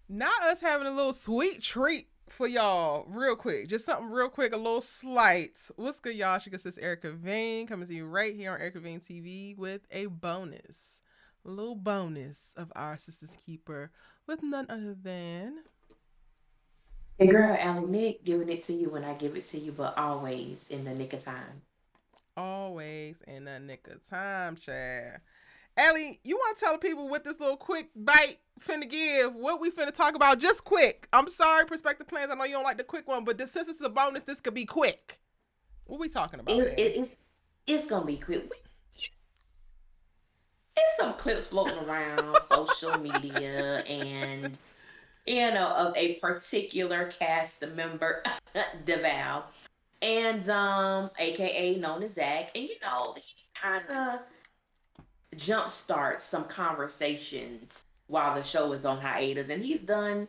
Not us having a little sweet treat for y'all, real quick. Just something real quick, a little slight. What's good, y'all? She gets this Erica Vane coming to you right here on Erica Vane TV with a bonus. A little bonus of our Sisters Keeper with none other than Hey girl, Alec Nick, giving it to you when I give it to you, but always in the nick of time. always in the nick of time, Chad. Ellie, you want to tell the people what this little quick bite finna give? What we finna talk about? Just quick. I'm sorry, Perspective Plans. I know you don't like the quick one, but since it's a bonus, this could be quick. What we talking about, It, Ellie? it, it's it's gonna be quick. It's some clips floating around social media, and of a particular cast member, Devale, and AKA known as Zach, and he kind of jumpstarts some conversations while the show is on hiatus, and he's done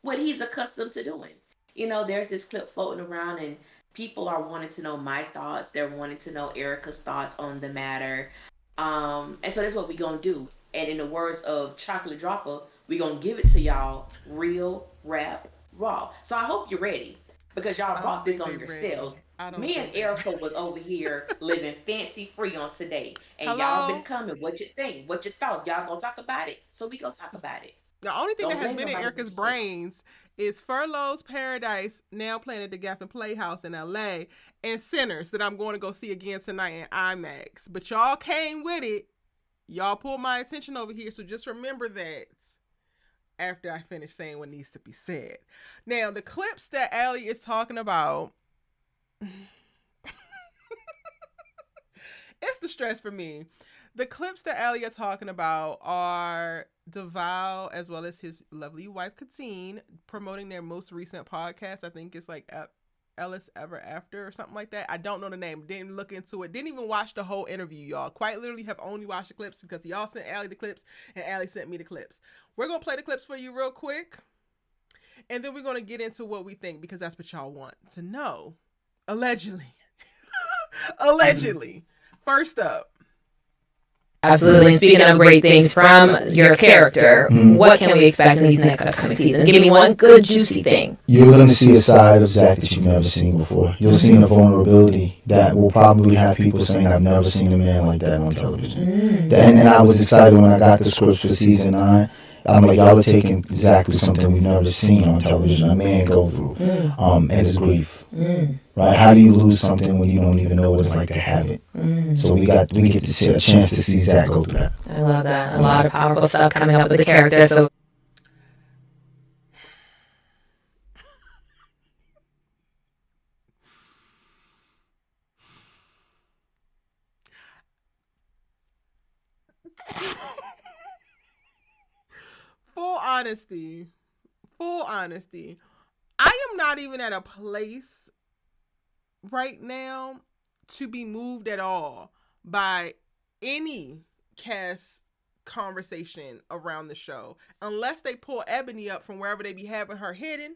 what he's accustomed to doing. There's this clip floating around, and people are wanting to know my thoughts. They're wanting to know Erica's thoughts on the matter. And so that's what we're gonna do. And in the words of Chocolate Dropper, we're gonna give it to y'all real, rap, raw. So I hope you're ready because y'all I don't brought this think they on ready. yourselves. I don't Me and think they ready. Erica was over here living fancy free on today, and y'all been Hello? coming. What you think? What you thought? Y'all gonna talk about it? So we gonna talk about it. The only thing that Don't has blame been in nobody but Erica's yourself. brains is Furlough's Paradise, now playing at the Gaffin Playhouse in LA, and Sinners that I'm going to go see again tonight in IMAX. But y'all came with it. Y'all pulled my attention over here, so just remember that after I finish saying what needs to be said. Now, the clips that Allie is talking about, it's the stress for me. The clips that Allie is talking about are Devale as well as his lovely wife Katine promoting their most recent podcast. I think it's like Ellis Ever After or something like that. I don't know the name. Didn't look into it. Didn't even watch the whole interview, y'all. Quite literally have only watched the clips because y'all sent Allie the clips and Allie sent me the clips. We're gonna play the clips for you real quick, and then we're gonna get into what we think because that's what y'all want to know. Allegedly. Allegedly. First up, Absolutely. And speaking of great things from your character, what can we expect in these next upcoming seasons? Give me one good, juicy thing. You're going to see a side of Zach that you've never seen before. You'll see a vulnerability that will probably have people saying, I've never seen a man like that on television. And I was excited when I got the scripts for season 9. I'm like, y'all are taking exactly something we've never seen on television, a man go through, and his grief. Right? How do you lose something when you don't even know what it's like to have it? So we get to see a chance to see Zach go through that. I love that. A lot of powerful stuff coming up with the character. So full honesty, full honesty. I am not even at a place right now to be moved at all by any cast conversation around the show unless they pull Ebony up from wherever they be having her hidden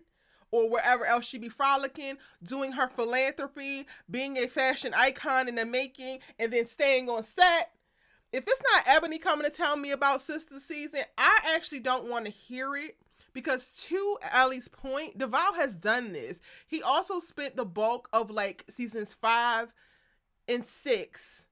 or wherever else she be frolicking, doing her philanthropy, being a fashion icon in the making, and then staying on set. If it's not Ebony coming to tell me about Sister Season, I actually don't want to hear it because to Allie's point, Devale has done this. He also spent the bulk of like seasons 5 and 6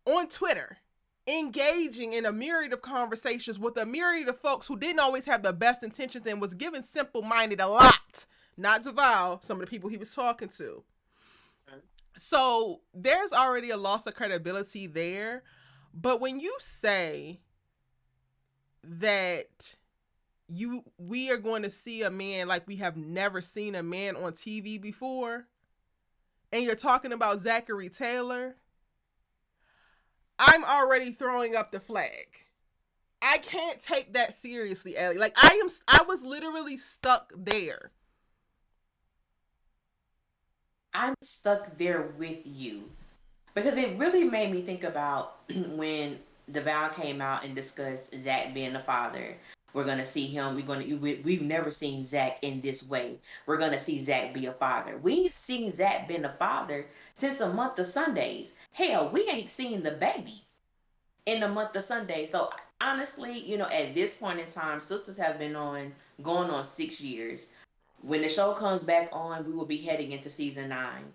on Twitter, engaging in a myriad of conversations with a myriad of folks who didn't always have the best intentions and was given simple minded a lot. Not Devale, some of the people he was talking to. So there's already a loss of credibility there. But when you say that we are going to see a man like we have never seen a man on TV before, and you're talking about Zachary Taylor, I'm already throwing up the flag. I can't take that seriously, Ellie. Like I was literally stuck there. I'm stuck there with you because it really made me think about when DeVal came out and discussed Zach being the father. We're gonna see him. We've never seen Zach in this way. We're gonna see Zach be a father. We ain't seen Zach being a father since a month of Sundays. Hell, we ain't seen the baby in the month of Sundays. So honestly, at this point in time, Sisters have been on going on 6 years. When the show comes back on, we will be heading into season 9.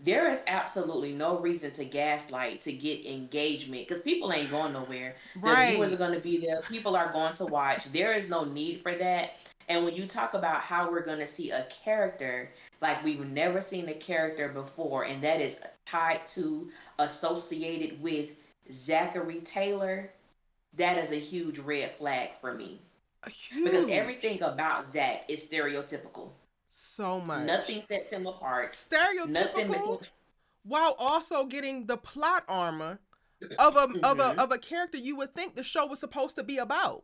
There is absolutely no reason to gaslight to get engagement because people ain't going nowhere. The viewers are Right. going to be there. People are going to watch. There is no need for that. And when you talk about how we're going to see a character like we've never seen a character before, and that is tied to, associated with Zachary Taylor, that is a huge red flag for me because everything Huge. about Zach is stereotypical. So Nothing much. sets him apart. Nothing Stereotypical between. while also getting the plot armor of a of a Hmm. of a character you would think the show was supposed to be about.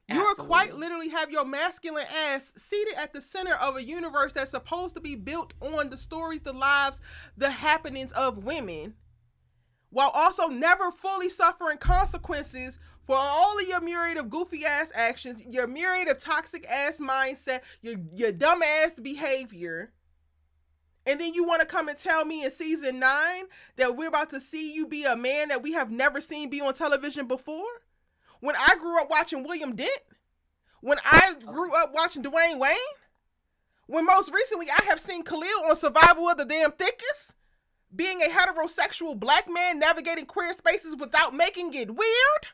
You are quite Absolutely. literally have your masculine ass seated at the center of a universe that's supposed to be built on the stories, the lives, the happenings of women, while also never fully suffering consequences for all of your myriad of goofy ass actions, your myriad of toxic ass mindset, your dumb ass behavior. And then you want to come and tell me in season 9 that we're about to see you be a man that we have never seen be on television before? When I grew up watching William Dent, when I Okay. grew up watching Dwayne Wayne, when most recently I have seen Khalil on Survival of the Damn Thickest, being a heterosexual black man navigating queer spaces without making it weird?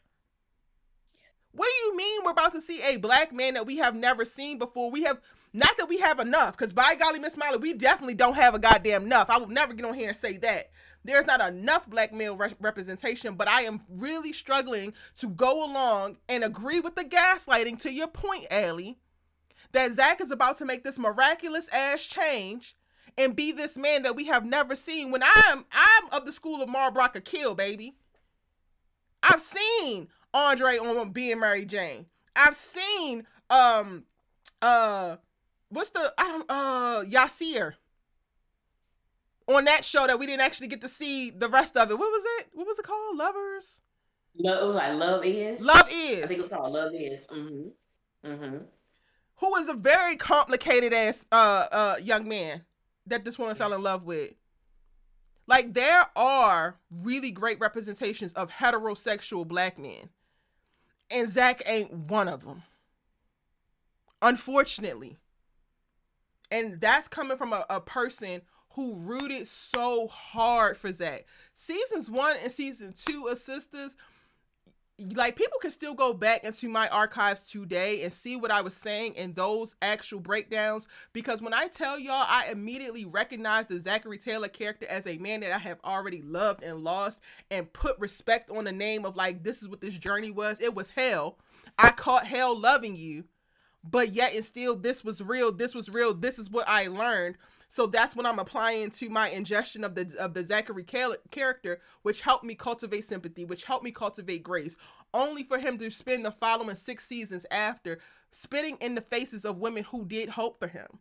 What do you mean we're about to see a black man that we have never seen before? We have, not that we have enough, because by golly, Miss Miley, we definitely don't have a goddamn enough. I will never get on here and say that. There's not enough black male representation, but I am really struggling to go along and agree with the gaslighting to your point, Allie, that Zach is about to make this miraculous ass change and be this man that we have never seen. When I'm of the school of Marbrock Kill, baby. I've seen Andre on Being Mary Jane. I've seen uh what's the I don't Yasir on that show that we didn't actually get to see the rest of it. What was it? What was it called? Lovers? It was like Love Is. Love I think it Is. was called Love Is. Who is a very complicated ass young man that this woman fell in Yes. love with. Like there are really great representations of heterosexual black men. And Zach ain't one of them. Unfortunately. And that's coming from a person who rooted so hard for Zach. Seasons 1 and season 2 of Sistas, like people can still go back into my archives today and see what I was saying in those actual breakdowns, because when I tell y'all I immediately recognize the Zachary Taylor character as a man that I have already loved and lost and put respect on the name of, like, this is what this journey was. It was hell. I caught hell loving you, but yet and still this was real, this is what I learned. So that's what I'm applying to my ingestion of the Zachary character, which helped me cultivate sympathy, which helped me cultivate grace, only for him to spend the following 6 seasons after spitting in the faces of women who did hope for him.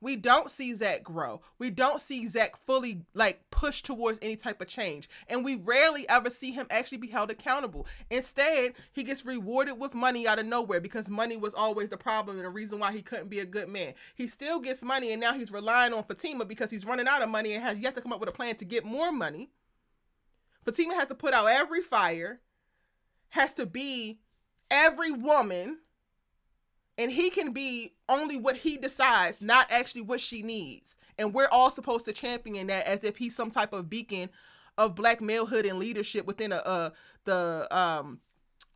We don't see Zach grow. We don't see Zach fully, like, push towards any type of change. And we rarely ever see him actually be held accountable. Instead, he gets rewarded with money out of nowhere, because money was always the problem and the reason why he couldn't be a good man. He still gets money, and now he's relying on Fatima because he's running out of money and has yet to come up with a plan to get more money. Fatima has to put out every fire, has to be every woman, and he can be only what he decides, not actually what she needs. And we're all supposed to champion that as if he's some type of beacon of black malehood and leadership within the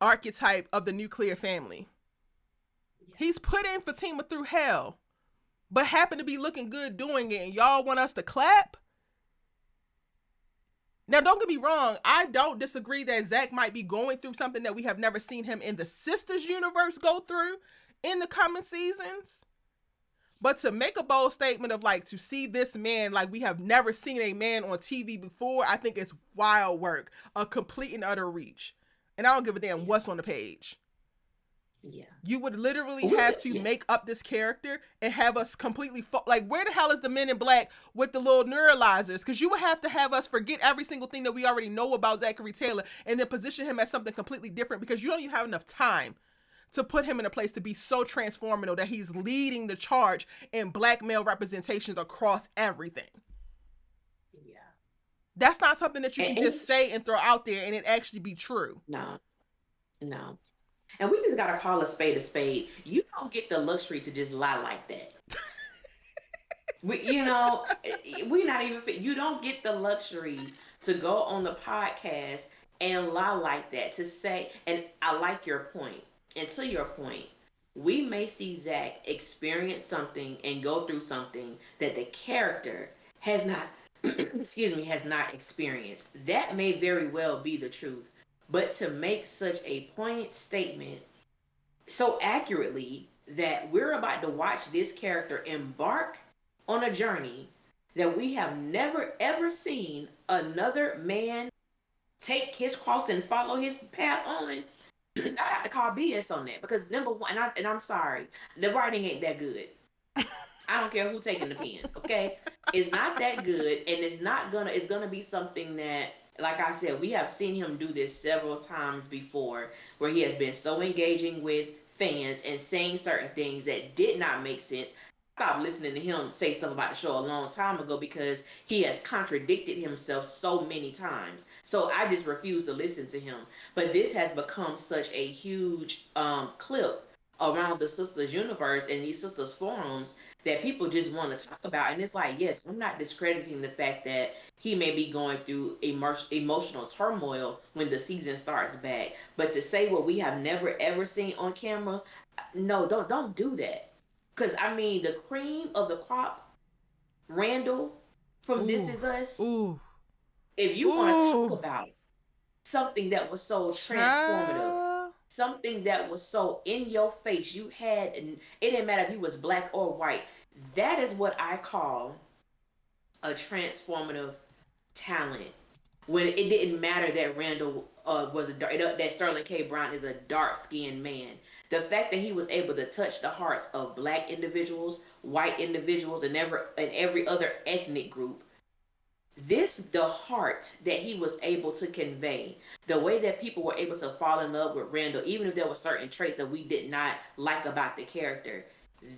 archetype of the nuclear family. He's putting Fatima through hell, but happened to be looking good doing it, and y'all want us to clap? Now, don't get me wrong. I don't disagree that Zach might be going through something that we have never seen him in the Sisters universe go through in the coming seasons. But to make a bold statement of, like, to see this man like we have never seen a man on TV before, I think it's wild work, a complete and utter reach. And I don't give a damn what's on the page. Yeah. You would literally have to make up this character and have us completely like, where the hell is the Men in Black with the little neuralizers? Because you would have to have us forget every single thing that we already know about Zachary Taylor and then position him as something completely different, because you don't even have enough time to put him in a place to be so transformational that he's leading the charge in black male representations across everything. Yeah. That's not something that you can And just say and throw out there and it actually be true. no. No. And we just gotta call a spade a spade. You don't get the luxury to just lie like that. We not even. You don't get the luxury to go on the podcast and lie like that. To say, and I like your point. And to your point, we may see Zach experience something and go through something that the character has not. Excuse me, has not experienced. That may very well be the truth. But to make such a poignant statement so accurately that we're about to watch this character embark on a journey that we have never ever seen another man take his cross and follow his path on. I have to call BS on that because number one, I'm sorry, the writing ain't that good. I don't care who taking the pen, okay? It's not that good, and it's gonna be something that, like I said, we have seen him do this several times before, where he has been so engaging with fans and saying certain things that did not make sense. I stopped listening to him say stuff about the show a long time ago because he has contradicted himself so many times. So I just refuse to listen to him. But this has become such a huge clip around the Sistas universe and these Sistas forums that people just want to talk about. And it's like, yes, I'm not discrediting the fact that he may be going through emotional turmoil when the season starts back. But to say what we have never ever seen on camera, no, don't do that. Because I mean, the cream of the crop, Randall from This Ooh, Is Us. ooh, If you want to talk ooh. about something that was so transformative, Child. something that was so in your face, you had, and it didn't matter if he was black or white. That is what I call a transformative talent. When it didn't matter that Randall was that Sterling K. Brown is a dark skinned man. The fact that he was able to touch the hearts of black individuals, white individuals, and every other ethnic group, the heart that he was able to convey, the way that people were able to fall in love with Randall, even if there were certain traits that we did not like about the character,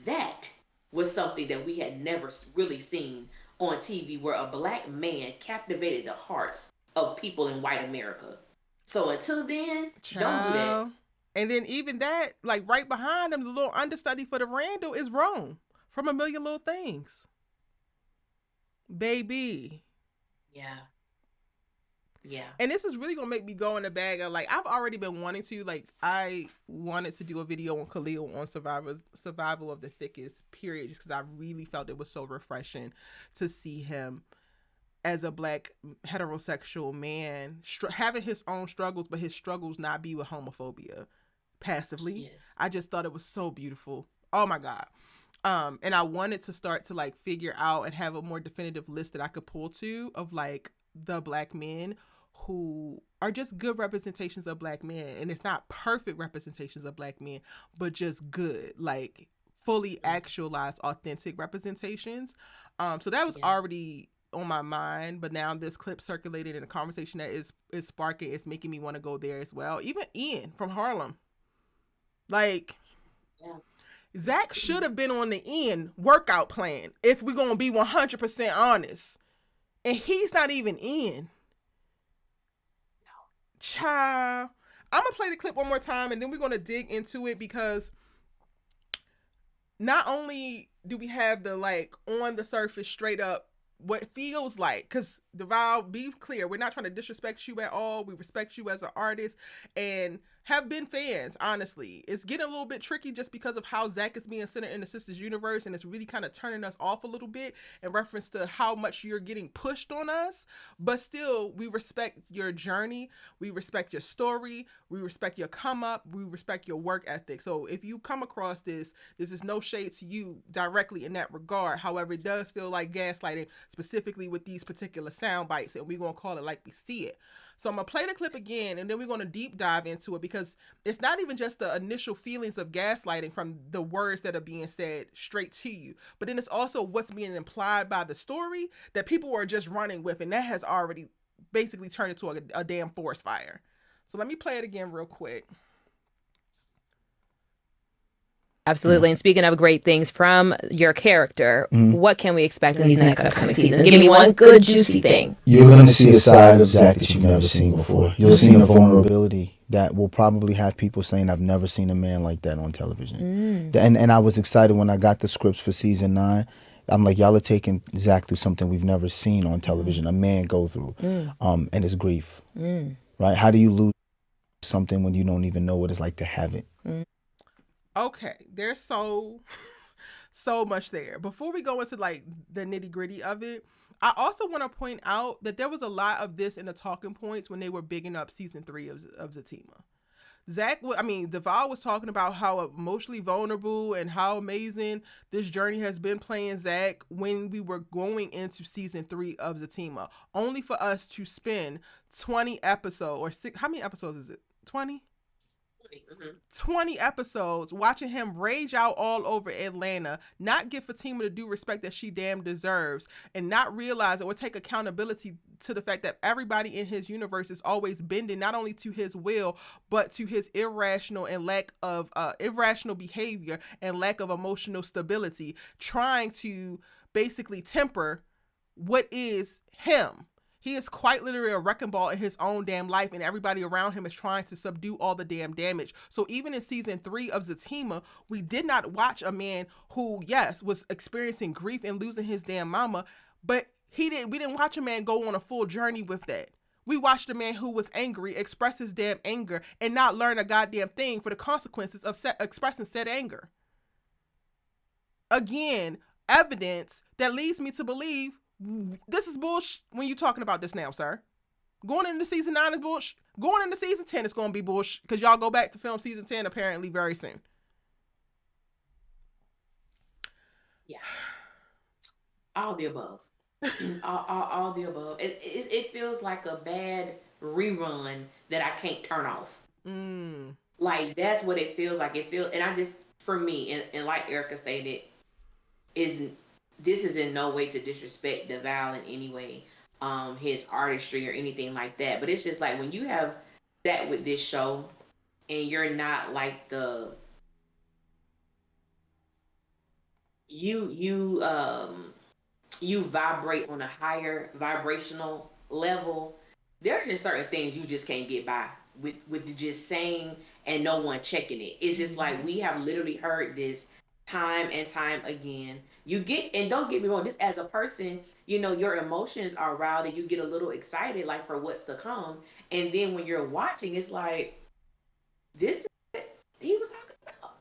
that was something that we had never really seen on TV, where a black man captivated the hearts of people in white America. So until then, don't do that. Child. And then even that, like right behind him, the little understudy for the Randall is Rome from A Million Little Things. Baby. Yeah, yeah, And this is really gonna make me go in the bag of like I've already been wanting to like I wanted to do a video on Khalil on survival of the thickest period just because I really felt it was so refreshing to see him as a black heterosexual man having his own struggles, but his struggles not be with homophobia passively. yes, I just thought it was so beautiful. Oh my god. And I wanted to start to like figure out and have a more definitive list that I could pull to of like the black men who are just good representations of black men. And it's not perfect representations of black men, but just good, like fully actualized, authentic representations. So that was yeah, already on my mind, but now this clip circulated in a conversation that is sparking, it's making me want to go there as well. Even Ian from Harlem, like yeah. Zach should have been on the Ian workout plan if we're gonna be 100% honest, and he's not even in. Child, I'm gonna play the clip one more time, and then we're gonna dig into it because not only do we have the like on the surface straight up what it feels like, because Devale, be clear, we're not trying to disrespect you at all. We respect you as an artist and have been fans, honestly. It's getting a little bit tricky just because of how Zach is being centered in the Sistas universe, and it's really kind of turning us off a little bit in reference to how much you're getting pushed on us. But still, we respect your journey, we respect your story, we respect your come up, we respect your work ethic. So if you come across this is no shade to you directly in that regard. However, it does feel like gaslighting, specifically with these particular sound bites, and we're gonna call it like we see it. So I'm gonna play the clip again, and then we're gonna deep dive into it because it's not even just the initial feelings of gaslighting from the words that are being said straight to you, but then it's also what's being implied by the story that people are just running with, and that has already basically turned into a damn forest fire. So let me play it again real quick. Absolutely. And speaking of great things from your character, what can we expect in these next upcoming seasons? Give me one good, juicy thing. You're going to see a side of Zach that you've never seen before. You'll see a vulnerability that will probably have people saying, I've never seen a man like that on television. And I was excited when I got the scripts for season 9. I'm like, y'all are taking Zach through something we've never seen on television, a man go through, and his grief. Right? How do you lose something when you don't even know what it's like to have it? Okay, there's so much there. Before we go into like the nitty gritty of it, I also want to point out that there was a lot of this in the talking points when they were bigging up season 3 of Fatima. Devale was talking about how emotionally vulnerable and how amazing this journey has been playing Zach when we were going into season 3 of Fatima, only for us to spend 20 episodes or how many episodes is it? 20? 20 episodes watching him rage out all over Atlanta, not give Fatima the due respect that she damn deserves, and not realize or take accountability to the fact that everybody in his universe is always bending not only to his will but to his irrational and lack of irrational behavior and lack of emotional stability, trying to basically temper what is him. He is quite literally a wrecking ball in his own damn life, and everybody around him is trying to subdue all the damn damage. So even in season 3 of Fatima, we did not watch a man who, yes, was experiencing grief and losing his damn mama, but we didn't watch a man go on a full journey with that. We watched a man who was angry express his damn anger and not learn a goddamn thing for the consequences of expressing said anger. Again, evidence that leads me to believe this is bullshit when you're talking about this now, sir. Going into season 9 is bullshit. Going into season 10 is going to be bullshit because y'all go back to film season 10 apparently very soon. Yeah. All the above. all the above. It feels like a bad rerun that I can't turn off. Like, that's what it feels like. And I just, for me, and like Erica stated, this is in no way to disrespect Devale in any way, his artistry or anything like that. But it's just like when you have that with this show, and you're not like you vibrate on a higher vibrational level. There are just certain things you just can't get by with just saying and no one checking it. It's just like we have literally heard this time and time again. And don't get me wrong, just as a person, your emotions are riled and you get a little excited like for what's to come. And then when you're watching, it's like, this is what he was talking about.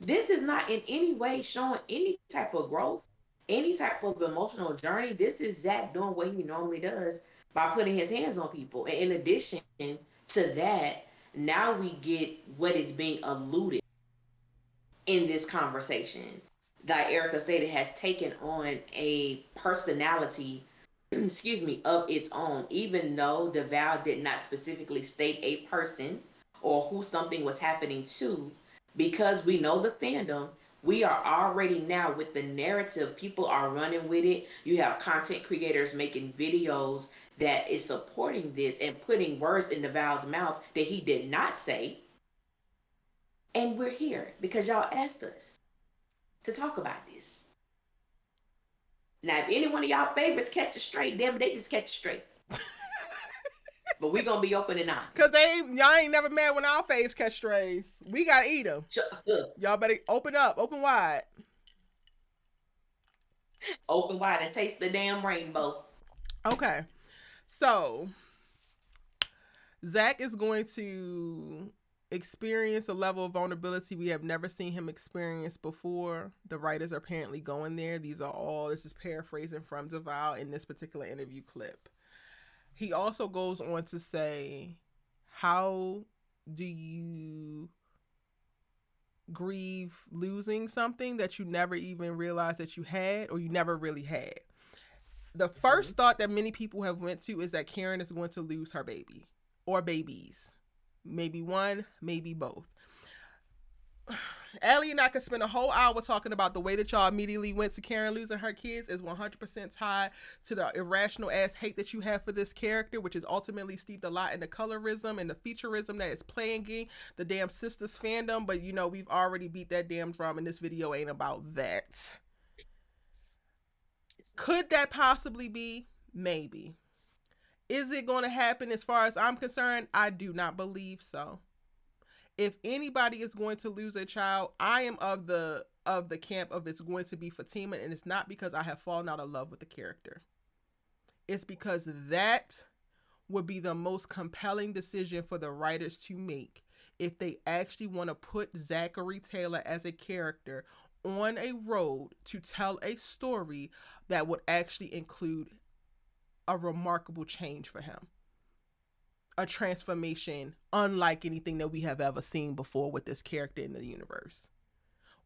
This is not in any way showing any type of growth, any type of emotional journey. This is Zach doing what he normally does by putting his hands on people. And in addition to that, now we get what is being alluded in this conversation. Like Erica stated, has taken on a personality, excuse me, of its own. Even though Devale did not specifically state a person or who something was happening to, because we know the fandom, we are already now with the narrative. People are running with it. You have content creators making videos that is supporting this and putting words in Devale's mouth that he did not say. And we're here because y'all asked us to talk about this. Now, if any one of y'all favorites catch it straight, damn, they just catch it straight. But we gonna be open and honest. Cause y'all ain't never mad when our faves catch strays. We gotta eat them. Y'all better open wide. Open wide and taste the damn rainbow. Okay, so Zach is going to experience a level of vulnerability we have never seen him experience before. The writers are apparently going there. This is paraphrasing from Devale in this particular interview clip. He also goes on to say, how do you grieve losing something that you never even realized that you had or you never really had? The first thought that many people have went to is that Karen is going to lose her baby or babies. Maybe one, maybe both. Allie and I could spend a whole hour talking about the way that y'all immediately went to Karen losing her kids is 100% tied to the irrational ass hate that you have for this character, which is ultimately steeped a lot in the colorism and the featureism that is plaguing the damn Sistas fandom. But you know, we've already beat that damn drum, and this video ain't about that. Could that possibly be? Maybe. Is it going to happen as far as I'm concerned? I do not believe so. If anybody is going to lose a child, I am of the camp of it's going to be Fatima, and it's not because I have fallen out of love with the character. It's because that would be the most compelling decision for the writers to make if they actually want to put Zachary Taylor as a character on a road to tell a story that would actually include a remarkable change for him. A transformation unlike anything that we have ever seen before with this character in the universe.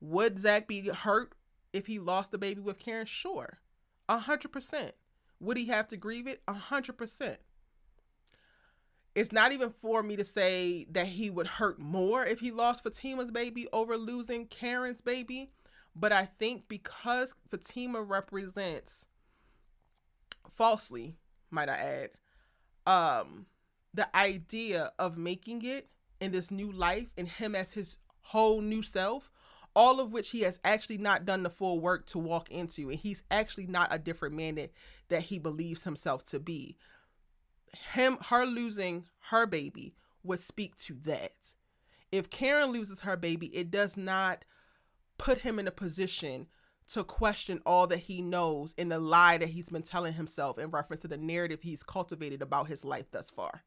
Would Zach be hurt if he lost the baby with Karen? Sure. 100%. Would he have to grieve it? 100%. It's not even for me to say that he would hurt more if he lost Fatima's baby over losing Karen's baby. But I think because Fatima represents, falsely, might I add, the idea of making it in this new life and him as his whole new self, all of which he has actually not done the full work to walk into. And he's actually not a different man that he believes himself to be. Her losing her baby would speak to that. If Karen loses her baby, it does not put him in a position to question all that he knows and the lie that he's been telling himself in reference to the narrative he's cultivated about his life thus far.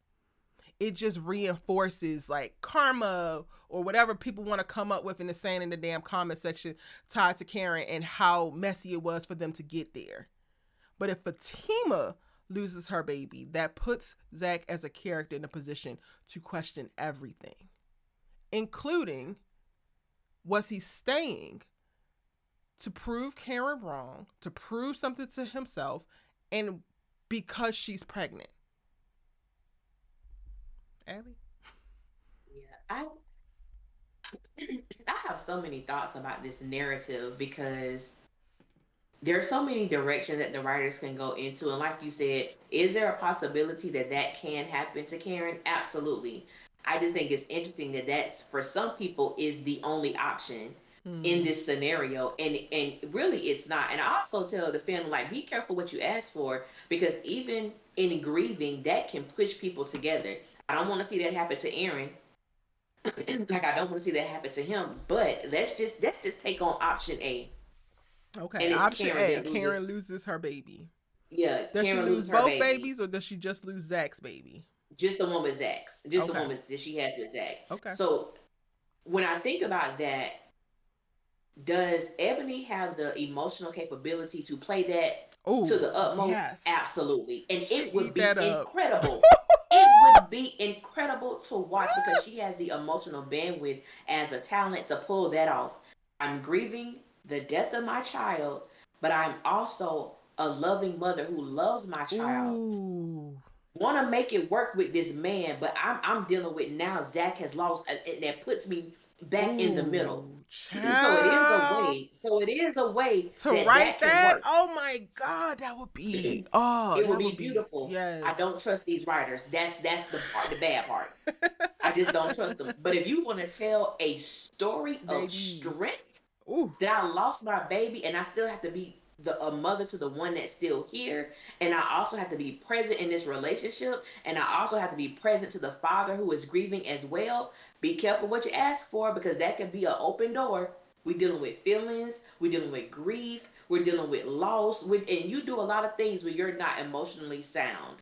It just reinforces like karma or whatever people want to come up with in the saying in the damn comment section tied to Karen and how messy it was for them to get there. But if Fatima loses her baby, that puts Zach as a character in a position to question everything, including, was he staying to prove Karen wrong, to prove something to himself, and because she's pregnant? Abby? Yeah, I have so many thoughts about this narrative because there's so many directions that the writers can go into, and like you said, is there a possibility that that can happen to Karen? Absolutely. I just think it's interesting that that's, for some people, is the only option in this scenario, and really it's not. And I also tell the family, like, be careful what you ask for, because even in grieving, that can push people together. I don't want to see that happen to Aaron. Like, I don't want to see that happen to him. But let's just take on option A. Okay, And it's option A, that Karen loses her baby. Yeah, Does Karen she lose loses her both baby. babies, or does she just lose Zach's baby? Just the one with Zach's. Just the Okay. one that she has with Zach. Okay. So when I think about that, does Ebony have the emotional capability to play that Ooh, to the utmost? yes. Absolutely. And She it would eat be that up. incredible. It would be incredible to watch because she has the emotional bandwidth as a talent to pull that off. I'm grieving the death of my child, but I'm also a loving mother who loves my child. Ooh. Want to make it work with this man, but I'm dealing with now Zach has lost, and that puts me back in the middle. Child. So it is a way to that write can that. work. Oh my God, that would be. It would be beautiful. Yes. I don't trust these writers. That's the bad part. I just don't trust them. But if you want to tell a story of strength, ooh, that I lost my baby and I still have to be a mother to the one that's still here, and I also have to be present in this relationship, and I also have to be present to the father who is grieving as well. Be careful what you ask for, because that could be an open door. We're dealing with feelings, we're dealing with grief, we're dealing with loss, and you do a lot of things where you're not emotionally sound.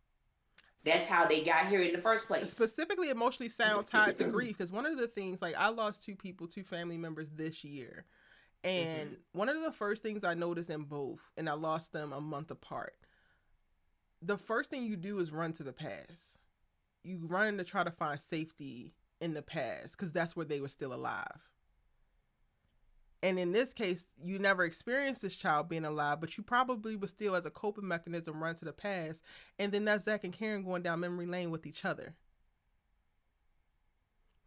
That's how they got here in the first place. Specifically emotionally sound tied to grief, because one of the things, like, I lost two family members this year. And one of the first things I noticed in both, and I lost them a month apart, the first thing you do is run to the past. You run to try to find safety in the past, because that's where they were still alive. And in this case, you never experienced this child being alive, but you probably would still, as a coping mechanism, run to the past. And then that's Zach and Karen going down memory lane with each other.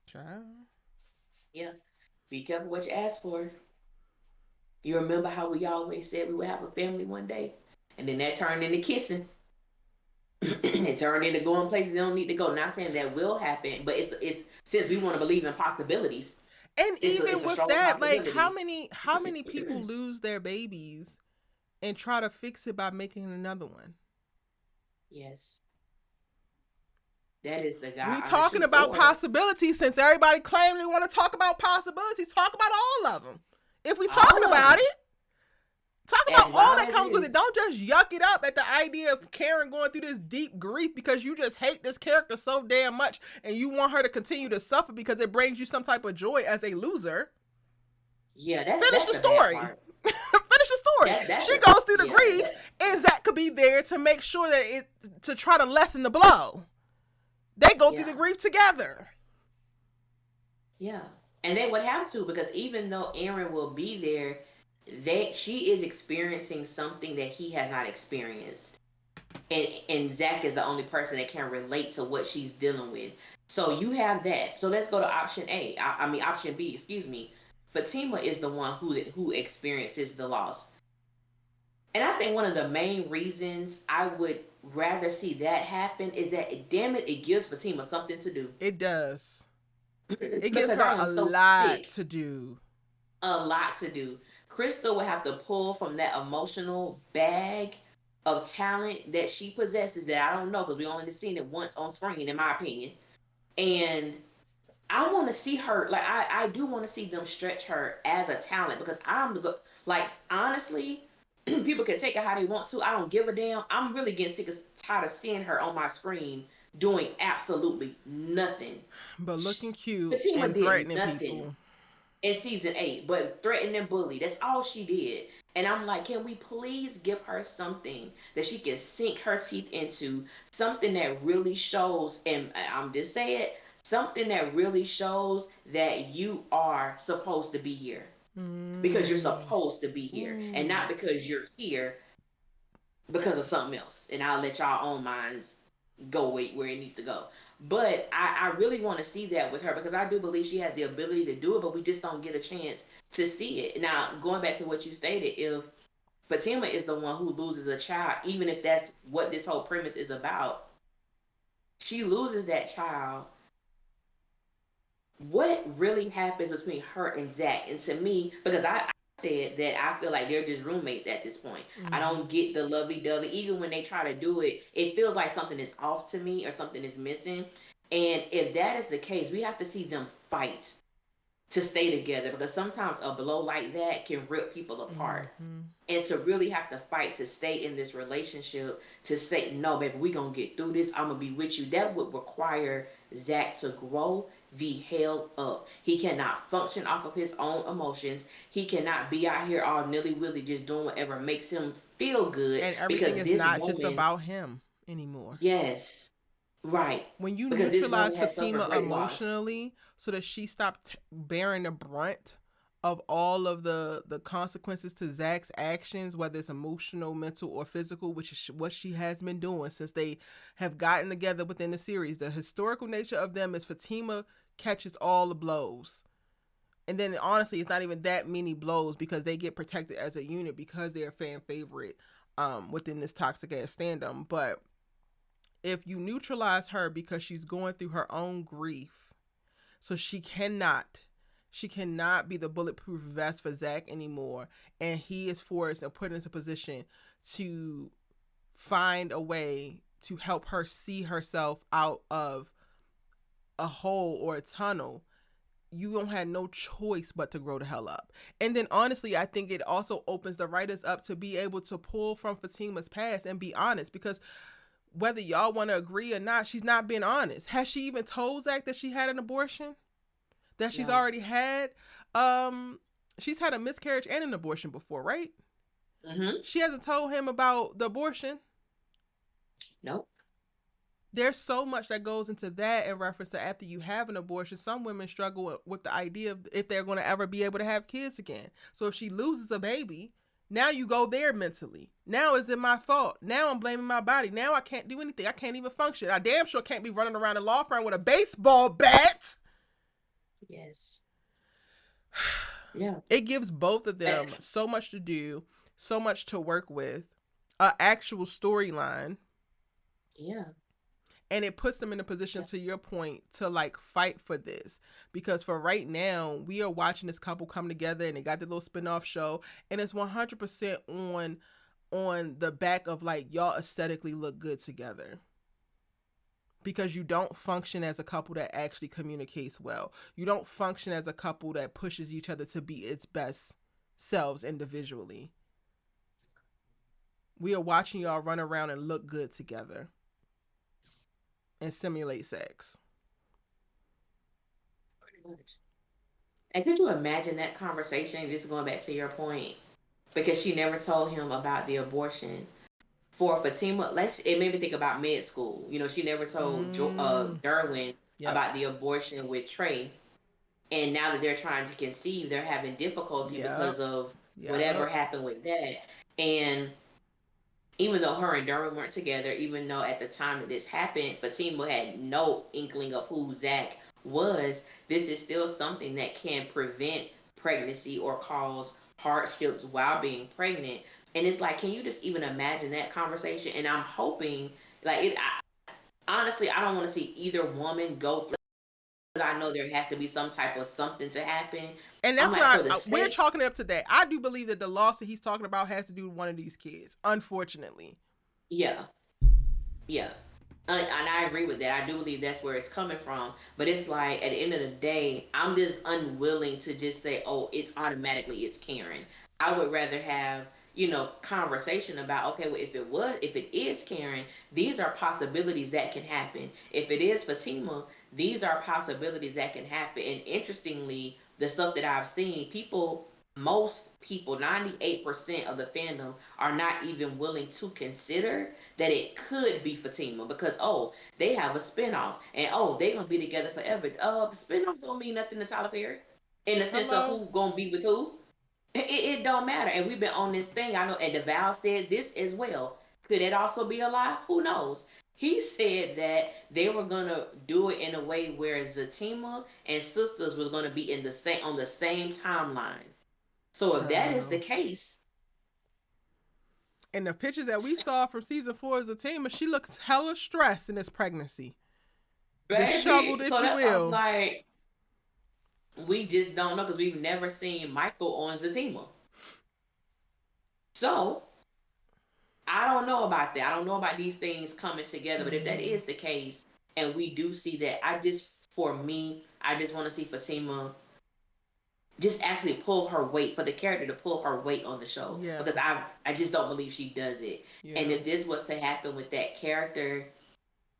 Child. Yeah. Be careful what you ask for. You remember how we always said we would have a family one day, and then that turned into kissing. It turned into going places they don't need to go. Not saying that will happen, but it's since we want to believe in possibilities, And it's even a with strong that, like possibility. how many people lose their babies and try to fix it by making another one? Yes, that is the We God honest talking truth. about Or possibilities, since everybody claim they want to talk about possibilities. Talk about all of them. If we talking all of about them, it, talk about as all wild that as comes it with is. it. Don't just yuck it up at the idea of Karen going through this deep grief because you just hate this character so damn much and you want her to continue to suffer because it brings you some type of joy as a loser. Yeah, Finish that's the the bad story. part. Finish the story. That's She the goes through the yeah grief, and Zach could be there to make sure that to try to lessen the blow. They go through yeah the grief together. yeah, and they would have to because even though Aaron will be there, she is experiencing something that he has not experienced, and Zach is the only person that can relate to what she's dealing with. So you have that. So let's go to option A. I mean option B. Excuse me. Fatima is the one who experiences the loss. And I think one of the main reasons I would rather see that happen is that, damn it, it gives Fatima something to do. It does. It gives Because her I am a so lot sick, to do. a lot to do. Crystal would have to pull from that emotional bag of talent that she possesses that I don't know because we only seen it once on screen, in my opinion. And I want to see her, like, I do want to see them stretch her as a talent because like, honestly, people can take it how they want to. I don't give a damn. I'm really getting sick of tired of seeing her on my screen doing absolutely nothing. But looking cute Fatima and did threatening nothing people. in season 8, but threaten and bully. That's all she did. And I'm like, can we please give her something that she can sink her teeth into? Something that really shows, and I'm just saying, something that really shows that you are supposed to be here. Because you're Mm. supposed to be here. And Ooh. not because you're here because of something else. And I'll let y'all own minds go where it needs to go. But I really want to see that with her because I do believe she has the ability to do it, but we just don't get a chance to see it. Now, going back to what you stated, if Fatima is the one who loses a child, even if that's what this whole premise is about, she loses that child. What really happens between her and Zach? And to me, because I said that I feel like they're just roommates at this point. I Mm-hmm. don't get the lovey dovey. Even when they try to do it, it feels like something is off to me or something is missing. And if that is the case, we have to see them fight to stay together because sometimes a blow like that can rip people apart. Mm-hmm. And to really have to fight to stay in this relationship, to say, no, baby, we going to get through this. I'm going to be with you. That would require Zach to grow the hell up. He cannot function off of his own emotions. He cannot be out here all nilly willy just doing whatever makes him feel good And everything because is this not just woman, about him anymore. yes, right. When you Because this neutralize woman has suffered Fatima great loss. emotionally so that she stopped bearing the brunt of all of the consequences to Zach's actions, whether it's emotional, mental, or physical, which is what she has been doing since they have gotten together within the series. The historical nature of them is Fatima catches all the blows. And then honestly, it's not even that many blows because they get protected as a unit because they're a fan favorite within this toxic ass fandom. But if you neutralize her because she's going through her own grief, so she cannot be the bulletproof vest for Zach anymore, and he is forced and put into position to find a way to help her see herself out of a hole or a tunnel. You don't have no choice but to grow the hell up. And then honestly, I think it also opens the writers up to be able to pull from Fatima's past and be honest, because whether y'all want to agree or not, she's not being honest. Has she even told Zach that she had an abortion? That she's No. already had? She's had a miscarriage and an abortion before, right? Mm-hmm. She hasn't told him about the abortion. Nope. There's so much that goes into that in reference to after you have an abortion. Some women struggle with the idea of if they're going to ever be able to have kids again. So if she loses a baby, now you go there mentally. Now is it my fault? Now I'm blaming my body. Now I can't do anything. I can't even function. I damn sure can't be running around a law firm with a baseball bat. Yes. Yeah. It gives both of them so much to do, so much to work with, an actual storyline. Yeah. And it puts them in a position, to your point, to like fight for this. Because for right now, we are watching this couple come together and they got the little spin-off show, and it's 100% on the back of like, y'all aesthetically look good together. Because you don't function as a couple that actually communicates well. You don't function as a couple that pushes each other to be its best selves individually. We are watching y'all run around and look good together and simulate sex. Pretty much. And could you imagine that conversation, just going back to your point, because she never told him about the abortion. For Fatima, it made me think about med school. You know, she never told Derwin Yep. about the abortion with Trey. And now that they're trying to conceive, they're having difficulty Yep. because of Yep. whatever happened with that. And even though her and Derwin weren't together, even though at the time that this happened, Fatima had no inkling of who Zach was, this is still something that can prevent pregnancy or cause hardships while being pregnant. And it's like, can you just even imagine that conversation? And I'm hoping, like, honestly, I don't want to see either woman go through. I know there has to be some type of something to happen. And that's like, what we're chalking it up to that. I do believe that the loss that he's talking about has to do with one of these kids, unfortunately. Yeah. Yeah. And I agree with that. I do believe that's where it's coming from. But it's like, at the end of the day, I'm just unwilling to just say, oh, it's Karen. I would rather have, conversation about, okay, well, if it is Karen, these are possibilities that can happen. If it is Fatima, these are possibilities that can happen. And interestingly, the stuff that I've seen, most people, 98% of the fandom are not even willing to consider that it could be Fatima, because they have a spinoff, and they're gonna be together forever. The spinoffs don't mean nothing to Tyler Perry in the sense of who gonna be with who. It don't matter. And we've been on this thing. I know, and Devale said this as well. Could it also be a lie? Who knows? He said that they were gonna do it in a way where Zatima and Sistas was gonna be on the same timeline. So if that is the case, and the pictures that we saw from season 4 of Zatima, she looks hella stressed in this pregnancy. Disheveled, if so you will. Like, we just don't know, because we've never seen Michael on Zatima. So I don't know about that. I don't know about these things coming together. But if that is the case, and we do see that, I just want to see Fatima just actually pull her weight, for the character to pull her weight on the show. Yeah. Because I just don't believe she does it. Yeah. And if this was to happen with that character,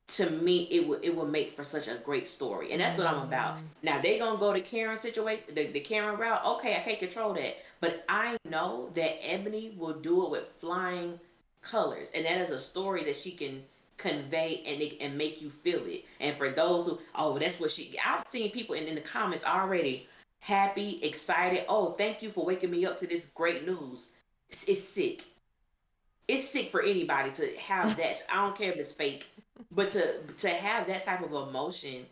to me, it would make for such a great story. And that's what I'm about. Now, they gonna go to Karen situation, the Karen route. Okay, I can't control that. But I know that Ebony will do it with flying colors. And that is a story that she can convey and make you feel it. And for those who, that's what I've seen people in the comments already happy, excited. Oh, thank you for waking me up to this great news. It's sick. It's sick for anybody to have that. I don't care if it's fake, but to have that type of emotion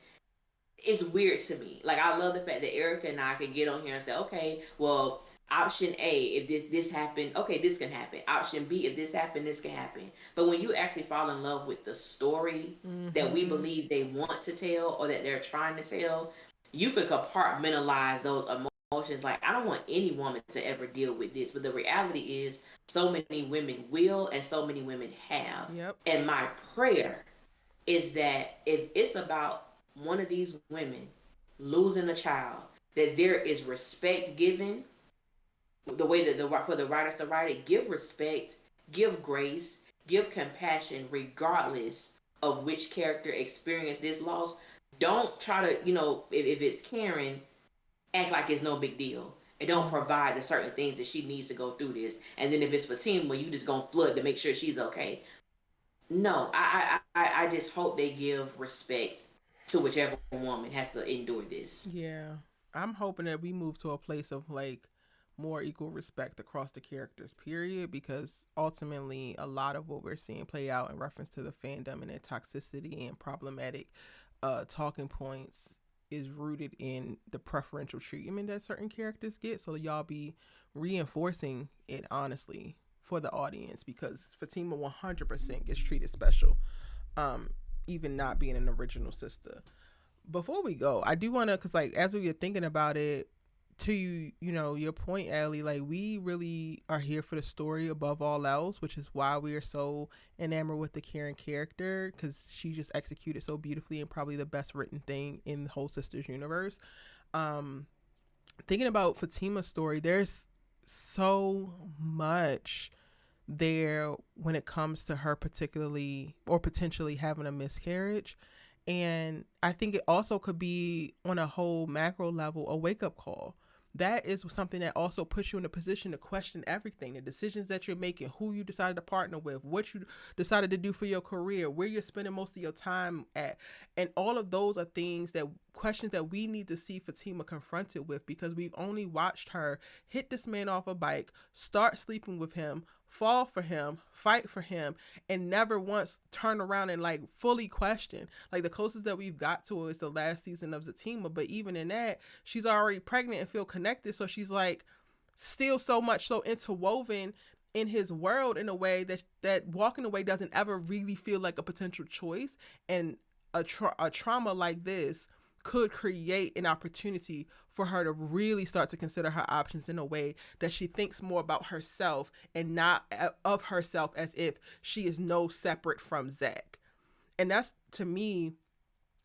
is weird to me. Like, I love the fact that Erica and I can get on here and say, okay, well, option A, if this happened, okay, this can happen. Option B, if this happened, this can happen. But when you actually fall in love with the story that we believe they want to tell, or that they're trying to tell, you could compartmentalize those emotions. Like, I don't want any woman to ever deal with this, but the reality is, so many women will, and so many women have. Yep. And my prayer is that if it's about one of these women losing a child, that there is respect given, the way that for the writers to write it, give respect, give grace, give compassion, regardless of which character experienced this loss. Don't try to, if it's Karen, act like it's no big deal. And don't provide the certain things that she needs to go through this. And then if it's Fatima, you just gonna flood to make sure she's okay. No, I just hope they give respect to whichever woman has to endure this. Yeah. I'm hoping that we move to a place of like more equal respect across the characters, period, because ultimately a lot of what we're seeing play out in reference to the fandom and their toxicity and problematic talking points is rooted in the preferential treatment that certain characters get. So y'all be reinforcing it honestly for the audience because Fatima 100% gets treated special, um, even not being an original sister. Before we go, I do want to, because like as we were thinking about it, to you know your point, Allie, like we really are here for the story above all else, which is why we are so enamored with the Karen character because she just executed so beautifully and probably the best written thing in the whole Sisters universe. Um, Thinking about Fatima's story, there's so much there when it comes to her particularly or potentially having a miscarriage. And I think it also could be on a whole macro level a wake up call. That is something that also puts you in a position to question everything, the decisions that you're making, who you decided to partner with, what you decided to do for your career, where you're spending most of your time at. And all of those are things that questions that we need to see Fatima confronted with because we've only watched her hit this man off a bike, start sleeping with him, fall for him, fight for him, and never once turn around and like fully question. Like the closest that we've got to her is the last season of Zatima, but even in that, she's already pregnant and feel connected. So she's like still so much so interwoven in his world in a way that walking away doesn't ever really feel like a potential choice. And a trauma like this could create an opportunity for her to really start to consider her options in a way that she thinks more about herself and not of herself as if she is no separate from Zach. And that's, to me,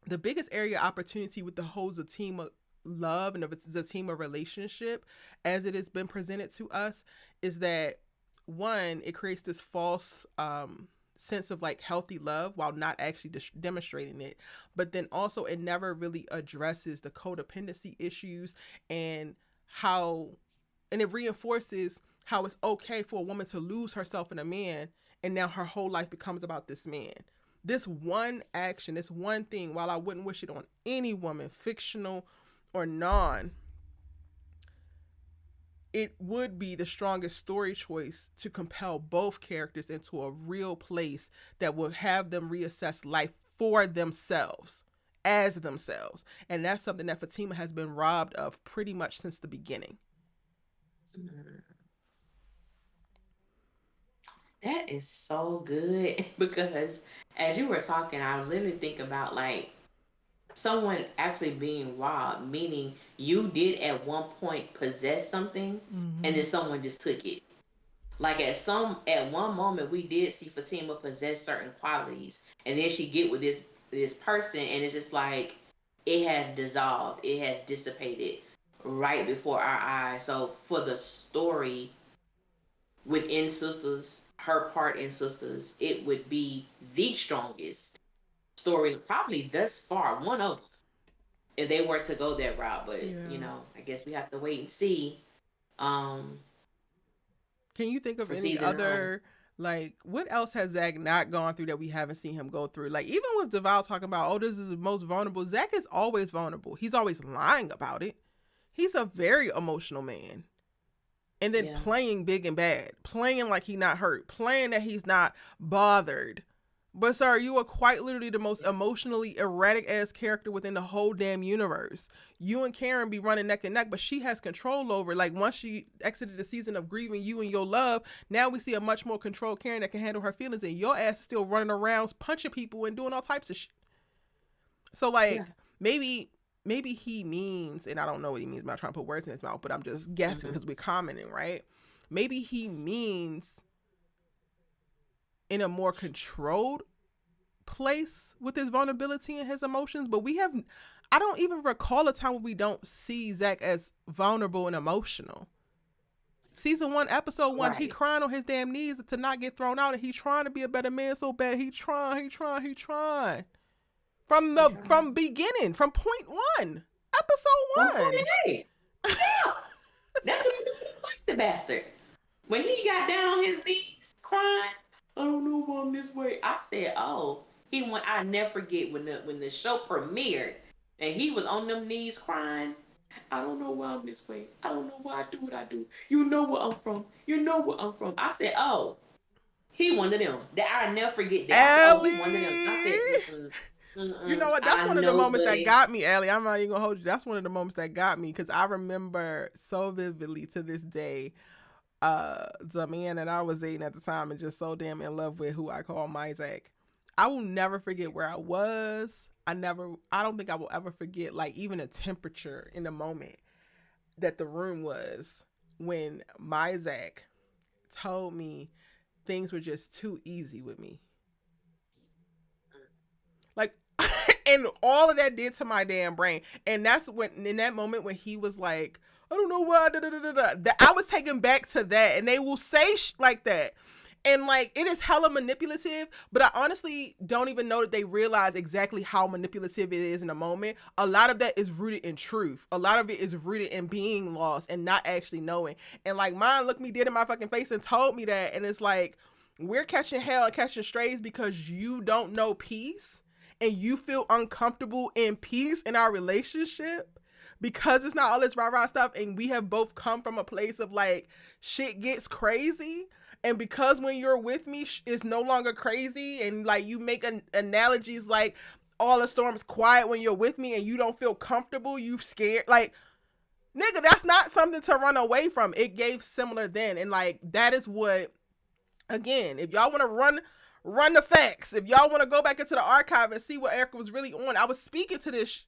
the biggest area of opportunity with the whole Zatima love and the Zatima relationship as it has been presented to us is that, one, it creates this false sense of like healthy love while not actually demonstrating it, but then also it never really addresses the codependency issues and how, and it reinforces how it's okay for a woman to lose herself in a man and now her whole life becomes about this man. This one action, this one thing, while I wouldn't wish it on any woman, fictional or non, it would be the strongest story choice to compel both characters into a real place that will have them reassess life for themselves, as themselves. And that's something that Fatima has been robbed of pretty much since the beginning. That is so good because as you were talking, I literally think about like someone actually being robbed, meaning you did at one point possess something and then someone just took it. Like at one moment we did see Fatima possess certain qualities and then she get with this person and it's just like it has dissolved, it has dissipated right before our eyes. So for the story within Sisters, her part in Sisters, it would be the strongest story probably thus far, one of them, if they were to go that route. But I guess we have to wait and see. Um, Can you think of for any season 9. other, like, what else has Zach not gone through that we haven't seen him go through? Like, even with Devale talking about, oh, this is the most vulnerable, Zach is always vulnerable. He's always lying about it. He's a very emotional man. And then playing big and bad, playing like he's not hurt, playing that he's not bothered. But sir, you are quite literally the most emotionally erratic ass character within the whole damn universe. You and Karen be running neck and neck, but she has control over, like, once she exited the season of grieving you and your love, now we see a much more controlled Karen that can handle her feelings, and your ass is still running around punching people and doing all types of shit. So like maybe he means, and I don't know what he means, I'm not trying to put words in his mouth, but I'm just guessing because we're commenting, right? Maybe he means in a more controlled place with his vulnerability and his emotions, but I don't even recall a time when we don't see Zach as vulnerable and emotional. Season 1, episode 1, he crying on his damn knees to not get thrown out, and he trying to be a better man so bad. He trying. From beginning, from point 1, episode 1. Yeah, that's what I like the bastard. When he got down on his knees crying, I don't know why I'm this way. I said, oh, he went. I never forget when the show premiered and he was on them knees crying. I don't know why I'm this way. I don't know why I do what I do. You know where I'm from. You know where I'm from. I said, oh, he one of them. That I never forget that. I said, oh, he one of them. I said, You know what? That's I one of the know, moments that buddy. got me, Allie. I'm not even gonna hold you. That's one of the moments that got me because I remember so vividly to this day, the man that I was dating at the time and just so damn in love with, who I call my Zach. I will never forget where I was. I don't think I will ever forget, like, even a temperature in the moment that the room was when my Zach told me things were just too easy with me. Like, and all of that did to my damn brain. And that's when, in that moment when he was like, I don't know why, da, da, da, da, da, that I was taken back to that. And they will say like that. And like, it is hella manipulative, but I honestly don't even know that they realize exactly how manipulative it is in a moment. A lot of that is rooted in truth. A lot of it is rooted in being lost and not actually knowing. And like, mine looked me dead in my fucking face and told me that. And it's like, we're catching hell and catching strays because you don't know peace and you feel uncomfortable in peace in our relationship because it's not all this rah-rah stuff, and we have both come from a place of like, shit gets crazy, and because when you're with me it's no longer crazy, and like, you make analogies like, all the storm's quiet when you're with me and you don't feel comfortable, you scared, like, nigga, that's not something to run away from. It gave similar then, and like, that is what, again, if y'all want to run the facts, if y'all want to go back into the archive and see what Erica was really on, I was speaking to this,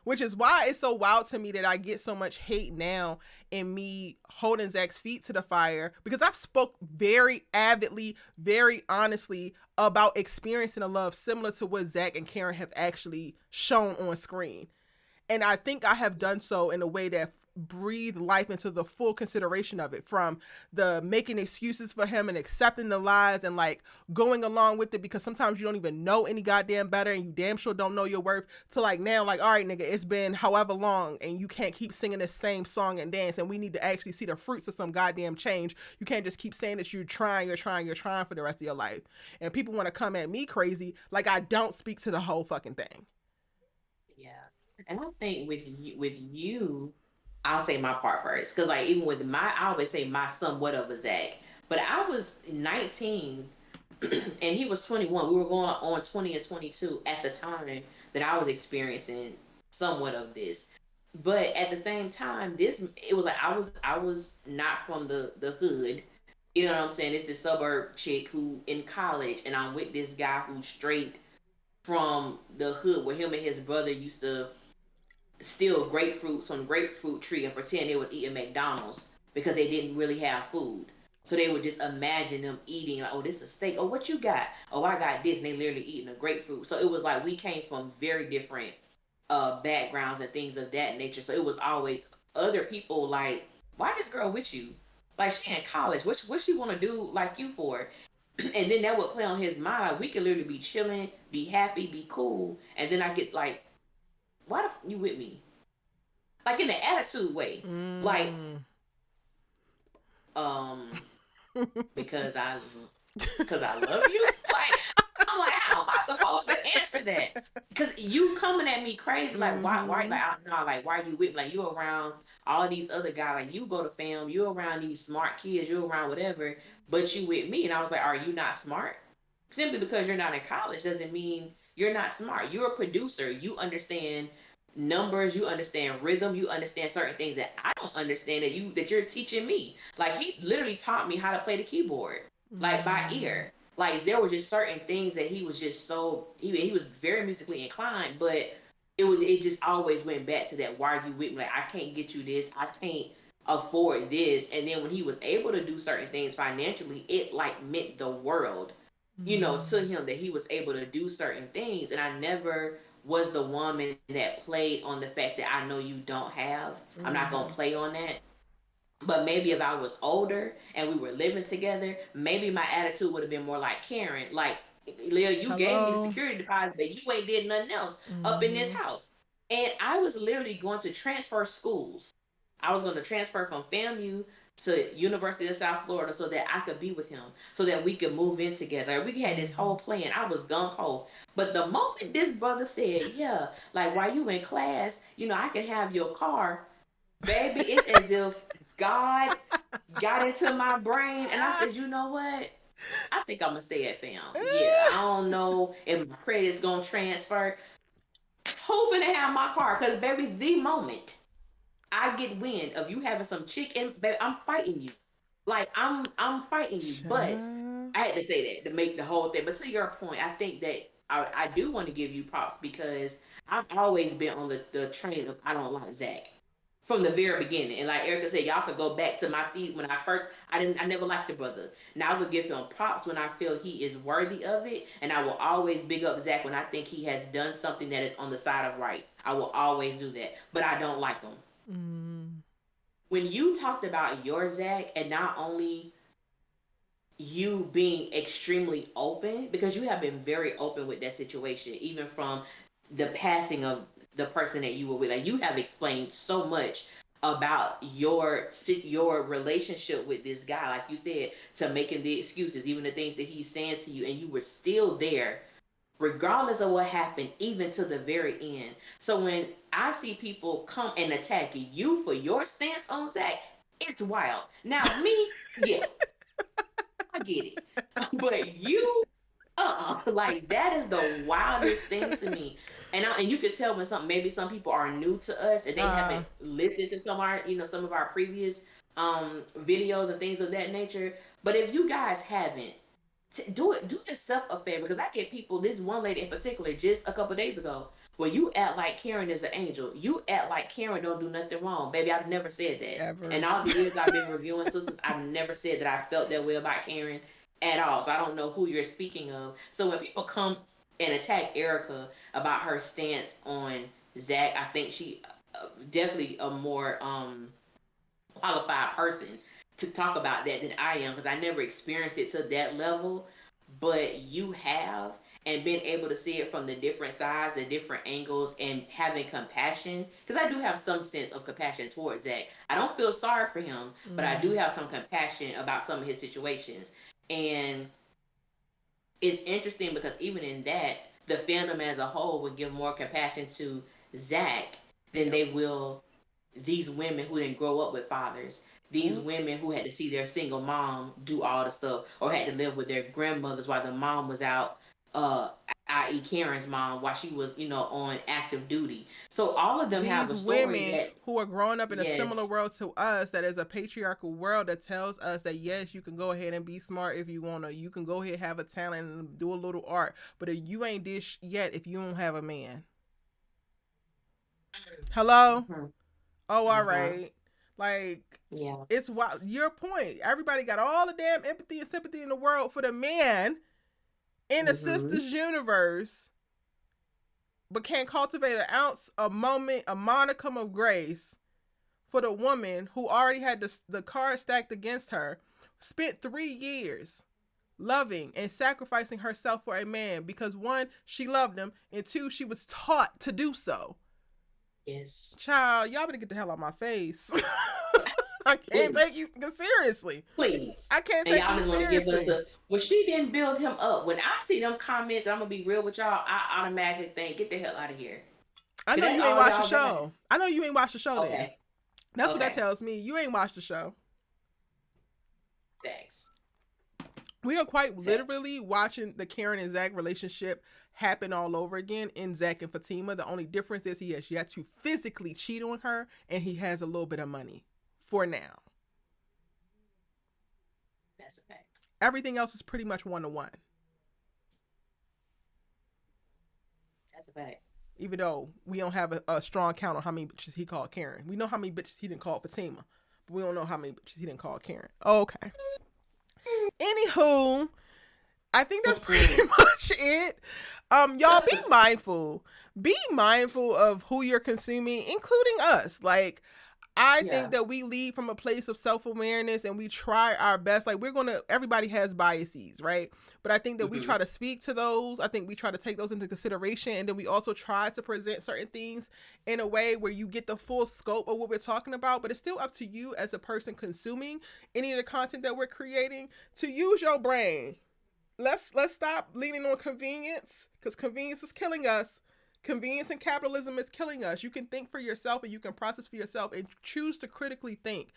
which is why it's so wild to me that I get so much hate now in me holding Zach's feet to the fire, because I've spoke very avidly, very honestly about experiencing a love similar to what Zach and Karen have actually shown on screen. And I think I have done so in a way that breathe life into the full consideration of it, from the making excuses for him and accepting the lies and like going along with it because sometimes you don't even know any goddamn better and you damn sure don't know your worth, to like, now, like, all right, nigga, it's been however long and you can't keep singing the same song and dance, and we need to actually see the fruits of some goddamn change. You can't just keep saying that you're trying for the rest of your life. And people want to come at me crazy like I don't speak to the whole fucking thing. Yeah. And I think with you, I'll say my part first. Because, like, even with I always say my somewhat of a Zach. But I was 19 and he was 21. We were going on 20 and 22 at the time that I was experiencing somewhat of this. But at the same time, it was like I was not from the hood. You know what I'm saying? It's the suburb chick who in college, and I'm with this guy who's straight from the hood, where him and his brother used to steal grapefruits from the grapefruit tree and pretend they was eating McDonald's because they didn't really have food. So they would just imagine them eating, like, oh, this is a steak. Oh, what you got? Oh, I got this. And they literally eating a grapefruit. So it was like we came from very different backgrounds and things of that nature. So it was always other people like, why this girl with you? Like, she in college. What she want to do like you for? And then that would play on his mind. Like, we could literally be chilling, be happy, be cool. And then I get like, why the you with me? Like, in the attitude way. Like, Mm. um, because I love you. Like, I'm like, how am I supposed to answer that? Because you coming at me crazy. Like, why, Mm-hmm. like, no, like, why are you with me? Like, you around all these other guys. Like, you go to fam, you around these smart kids, you around whatever, but you with me. And I was like, are you not smart? Simply because you're not in college doesn't mean you're not smart. You're a producer. You understand numbers, you understand rhythm, you understand certain things that I don't understand, that you're teaching me. Like, he literally taught me how to play the keyboard, like, by Mm. ear. Like, there were just certain things that he was just so he was very musically inclined, but it just always went back to that, why are you with me? Like, I can't get you this, I can't afford this. And then when he was able to do certain things financially, it like meant the world, to Mm. him, that he was able to do certain things. And I never was the woman that played on the fact that I know you don't have. I'm not gonna Mm. play on that. But maybe if I was older and we were living together, maybe my attitude would have been more like Karen. Like, Leah, you gave me the Hello. security deposit, but you ain't did nothing else up in this Mm-hmm. house. And I was literally going to transfer schools. I was going to transfer from FAMU to University of South Florida so that I could be with him, so that we could move in together. We had this Mm-hmm. whole plan. I was gung ho. But the moment this brother said, yeah, like, while you in class, I can have your car, baby, it's as if God got into my brain, and I said, you know what? I think I'm gonna stay at fam. Yeah, I don't know if my credit's gonna transfer. Who finna have my car? Cause baby, the moment I get wind of you having some chicken, baby, I'm fighting you. Like I'm fighting you. But Child. I had to say that to make the whole thing. But to your point, I think that I do want to give you props because I've always been on the train of I don't like Zach from the very beginning. And like Erica said, y'all could go back to my seat when I never liked the brother. Now I would give him props when I feel he is worthy of it, and I will always big up Zach when I think he has done something that is on the side of right. I will always do that, but I don't like him. Mm. When you talked about your Zach and not only you being extremely open, because you have been very open with that situation, even from the passing of the person that you were with. Like you have explained so much about your relationship with this guy, like you said, to making the excuses, even the things that he's saying to you, and you were still there regardless of what happened, even to the very end. So when I see people come and attack you for your stance on Zach, it's wild. Now me, yeah, I get it. But you, like that is the wildest thing to me. And you could tell when maybe some people are new to us and they Uh, haven't listened to some of our previous videos and things of that nature. But if you guys haven't, do yourself a favor, because I get people, this one lady in particular just a couple days ago, where you act like Karen is an angel, you act like Karen don't do nothing wrong. Baby, I've never said that. ever. And all the years I've been reviewing sisters, I've never said that I felt that way about Karen at all. So I don't know who you're speaking of. So when people come and attack Erica about her stance on Zach, I think she definitely a more qualified person to talk about that than I am, because I never experienced it to that level, but you have, and been able to see it from the different sides, the different angles, and having compassion. Because I do have some sense of compassion towards Zach. I don't feel sorry for him, but I do Mm. have some compassion about some of his situations. And it's interesting because even in that, the fandom as a whole would give more compassion to Zach than Yep. they will these women who didn't grow up with fathers, these Mm. women who had to see their single mom do all the stuff, or had to live with their grandmothers while the mom was out, uh, i.e. Karen's mom, while she was, on active duty. So all of them have These a story women that, who are growing up in a similar yes, world to us, that is a patriarchal world that tells us that yes, you can go ahead and be smart if you want to. You can go ahead, have a talent, and do a little art. But if you ain't this yet, if you don't have a man, hello. mm-hmm, Oh, all mm-hmm, right. Like, yeah, it's wild. Your point. Everybody got all the damn empathy and sympathy in the world for the man in the mm-hmm, sisters universe, but can't cultivate an ounce, a moment, a modicum of grace for the woman who already had the card stacked against her, spent 3 years loving and sacrificing herself for a man because one, she loved him, and two, she was taught to do so. yes, Child, y'all better get the hell out of my face. I can't take please, you seriously. please. I can't And take y'all you just want to give us seriously. the, well, she didn't build him up. When I see them comments, I'm gonna be real with y'all, I automatically think, get the hell out of here. I Cause know that's you ain't all watched the y'all got. show. I know you ain't watched the show then. Okay. That's what that Okay. tells me. You ain't watched the show. Thanks. We are quite Thanks. literally watching the Karen and Zach relationship happen all over again in Zach and Fatima. The only difference is he has yet to physically cheat on her, and he has a little bit of money for now. That's a fact. Everything else is pretty much 1-to-1. That's a fact. Even though we don't have a strong count on how many bitches he called Karen. We know how many bitches he didn't call Fatima, but we don't know how many bitches he didn't call Karen. Okay. Anywho, I think that's pretty much it. Y'all be mindful. Be mindful of who you're consuming, including us. Like, I think Yeah. that we lead from a place of self-awareness and we try our best. Like, everybody has biases, right? But I think that we Hmm. try to speak to those. I think we try to take those into consideration. And then we also try to present certain things in a way where you get the full scope of what we're talking about. But it's still up to you as a person consuming any of the content that we're creating to use your brain. Let's stop leaning on convenience, because convenience is killing us. Convenience and capitalism is killing us. You can think for yourself and you can process for yourself and choose to critically think.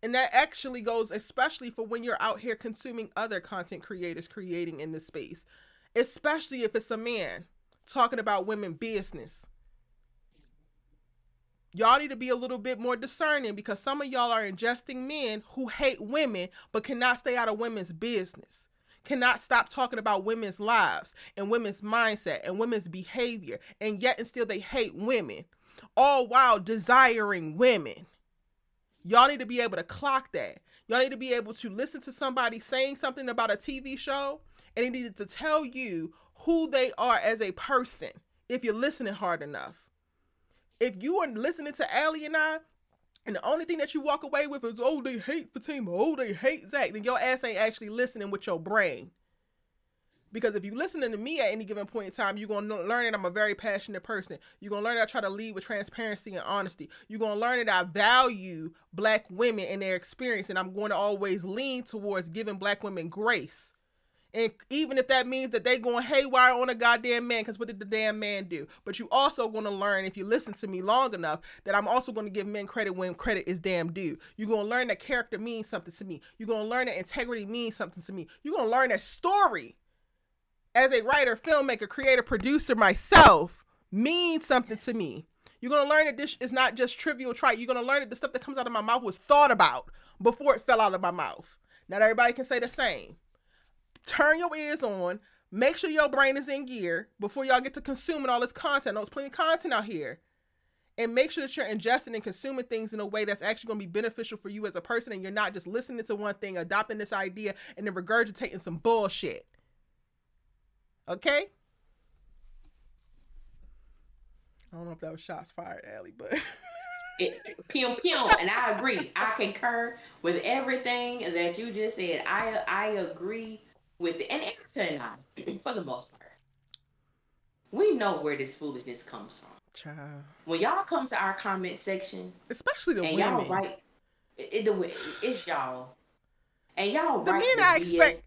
And that actually goes especially for when you're out here consuming other content creators creating in this space, especially if it's a man talking about women business. Y'all need to be a little bit more discerning because some of y'all are ingesting men who hate women but cannot stay out of women's business, cannot stop talking about women's lives and women's mindset and women's behavior, and yet and still they hate women, all while desiring women. Y'all need to be able to clock that. Y'all need to be able to listen to somebody saying something about a TV show and they need to tell you who they are as a person if you're listening hard enough. If you are listening to Allie and I, and the only thing that you walk away with is, oh, they hate Fatima, oh, they hate Zach, then your ass ain't actually listening with your brain. Because if you listening to me at any given point in time, you're going to learn that I'm a very passionate person. You're going to learn that I try to lead with transparency and honesty. You're going to learn that I value black women and their experience, and I'm going to always lean towards giving black women grace. And even if that means that they going haywire on a goddamn man, because what did the damn man do? But you also going to learn, if you listen to me long enough, that I'm also going to give men credit when credit is damn due. You're going to learn that character means something to me. You're going to learn that integrity means something to me. You're going to learn that story, as a writer, filmmaker, creator, producer myself, means something to me. You're going to learn that this is not just trivial trite. You're going to learn that the stuff that comes out of my mouth was thought about before it fell out of my mouth. Not everybody can say the same. Turn your ears on. Make sure your brain is in gear before y'all get to consuming all this content. There's plenty of content out here. And make sure that you're ingesting and consuming things in a way that's actually going to be beneficial for you as a person, and you're not just listening to one thing, adopting this idea, and then regurgitating some bullshit. Okay? I don't know if that was shots fired, Allie, but... Pew pew, and I agree. I concur with everything that you just said. I agree with it. And Erica and I, for the most part, we know where this foolishness comes from. Child. When y'all come to our comment section, especially the and women, y'all write, it's y'all, and y'all the write men. the I BS it.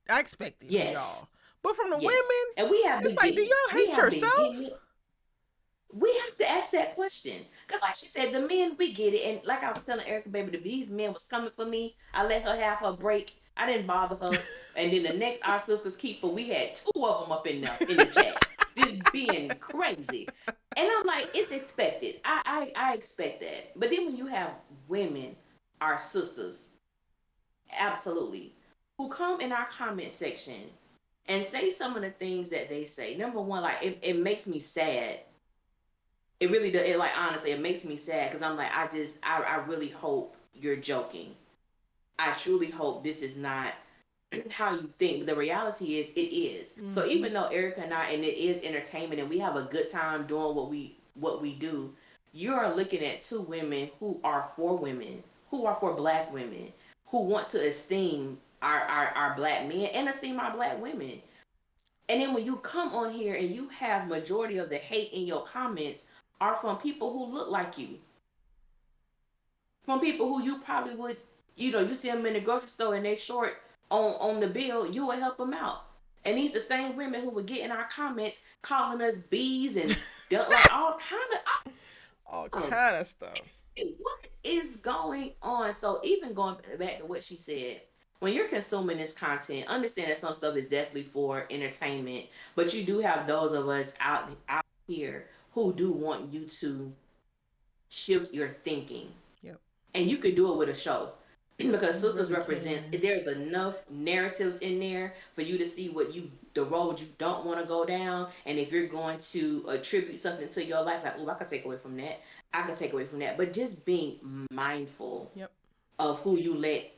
I expect it yes. from y'all, but from the yes. women, and we have it's like, do y'all hate yourself? We have to ask that question. Because like she said, the men, we get it. And like I was telling Erica, baby, these men was coming for me. I let her have her break. I didn't bother her. And then the next Our Sisters Keeper, we had 2 of them up in the chat. Just being crazy. And I'm like, it's expected. I expect that. But then when you have women, our sisters, absolutely, who come in our comment section and say some of the things that they say. Number one, like, it makes me sad. It really does. It, like, honestly, it makes me sad because I'm like, I really hope you're joking. I truly hope this is not how you think. The reality is, it is. Mm-hmm. So even though Erica and I, and it is entertainment, and we have a good time doing what we do, you are looking at 2 women who are for women, who are for black women, who want to esteem our black men and esteem our black women. And then when you come on here and you have majority of the hate in your comments are from people who look like you. From people who you probably would, you see them in the grocery store and they short on the bill, you would help them out. And these the same women who would get in our comments calling us bees and like all kind of stuff. What is going on? So even going back to what she said, when you're consuming this content, understand that some stuff is definitely for entertainment, but you do have those of us out here who do want you to shift your thinking. Yep. And you could do it with a show. Because Sistas really represents, there's enough narratives in there for you to see the road you don't want to go down. And if you're going to attribute something to your life, like, oh, I could take away from that. I could take away from that. But just being mindful of who you let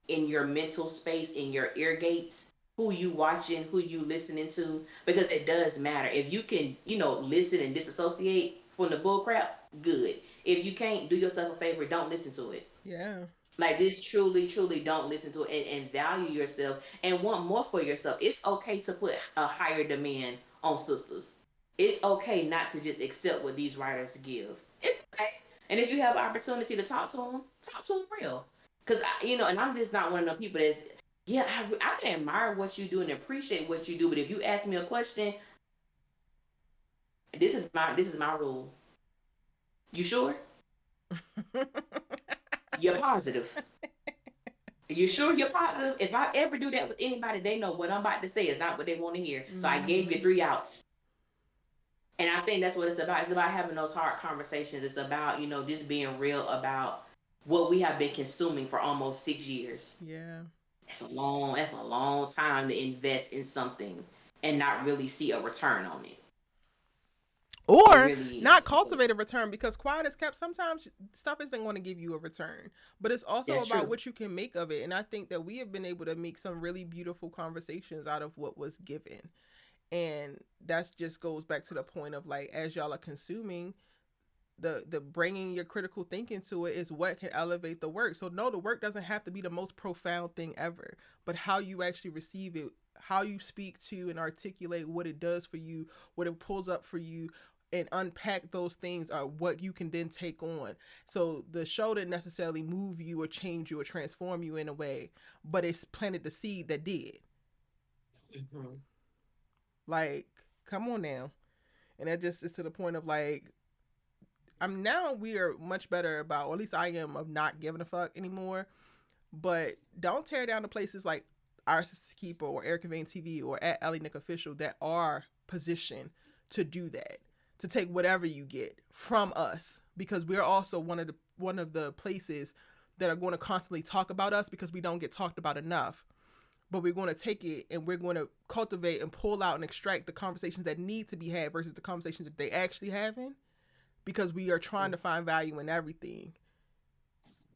in your mental space, in your ear gates, who you watching, who you listening to, because it does matter. If you can, listen and disassociate from the bull crap, good. If you can't, do yourself a favor, don't listen to it. Yeah. Like, this truly, truly don't listen to it and value yourself and want more for yourself. It's okay to put a higher demand on sisters. It's okay not to just accept what these writers give. It's okay. And if you have an opportunity to talk to them real. Because, and I'm just not one of those people that's, I can admire what you do and appreciate what you do, but if you ask me a question, This is my rule. You sure? You're positive. You sure you're positive? If I ever do that with anybody, they know what I'm about to say is not what they want to hear. So I gave you 3 outs. And I think that's what it's about. It's about having those hard conversations. It's about, just being real about what we have been consuming for almost 6 years. Yeah. That's a long time to invest in something and not really see a return on it. It Or really not is. cultivate a return, because quiet is kept. Sometimes stuff isn't going to give you a return, but it's also That's about true. what you can make of it. And I think that we have been able to make some really beautiful conversations out of what was given. And that just goes back to the point of, like, as y'all are consuming, the bringing your critical thinking to it is what can elevate the work. So no, the work doesn't have to be the most profound thing ever, but how you actually receive it, how you speak to and articulate what it does for you, what it pulls up for you, and unpack those things are what you can then take on. So the show didn't necessarily move you or change you or transform you in a way, but it's planted the seed that did. Hmm. Like, come on now. And that just is to the point of, like, I'm now we are much better about, or at least I am, of not giving a fuck anymore. But don't tear down the places like Our Sistas Keeper or Eric and Vane TV or at Ellie Nick Official that are positioned to do that, to take whatever you get from us, because we're also one of the places that are going to constantly talk about us because we don't get talked about enough. But we're going to take it and we're going to cultivate and pull out and extract the conversations that need to be had versus the conversations that they actually having, because we are trying to find value in everything.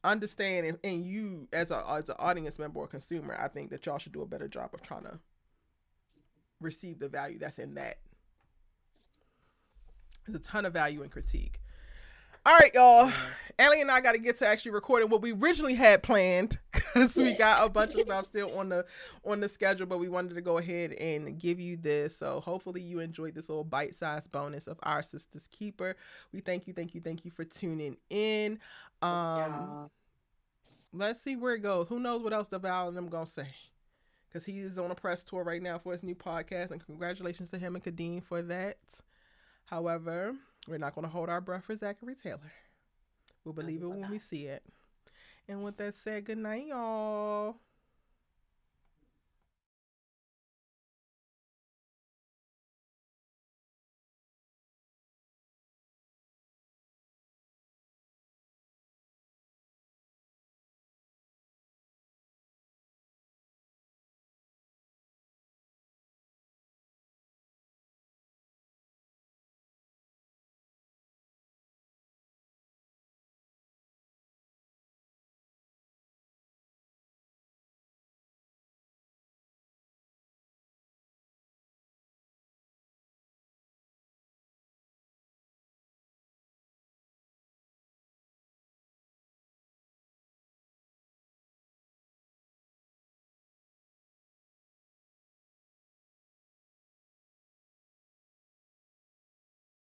Understand, and you as an audience member or consumer, I think that y'all should do a better job of trying to receive the value that's in that. There's a ton of value in critique. All right, y'all. Allie and I got to get to actually recording what we originally had planned, because we got a bunch of stuff still on the schedule, but we wanted to go ahead and give you this. So hopefully you enjoyed this little bite-sized bonus of Our Sistas Keeper. We thank you for tuning in. Yeah. Let's see where it goes. Who knows what else Devale and them gonna say? Because he is on a press tour right now for his new podcast, and congratulations to him and Kadeem for that. However, we're not going to hold our breath for Zachary Taylor. We'll believe it when we see it. And with that said, good night, y'all.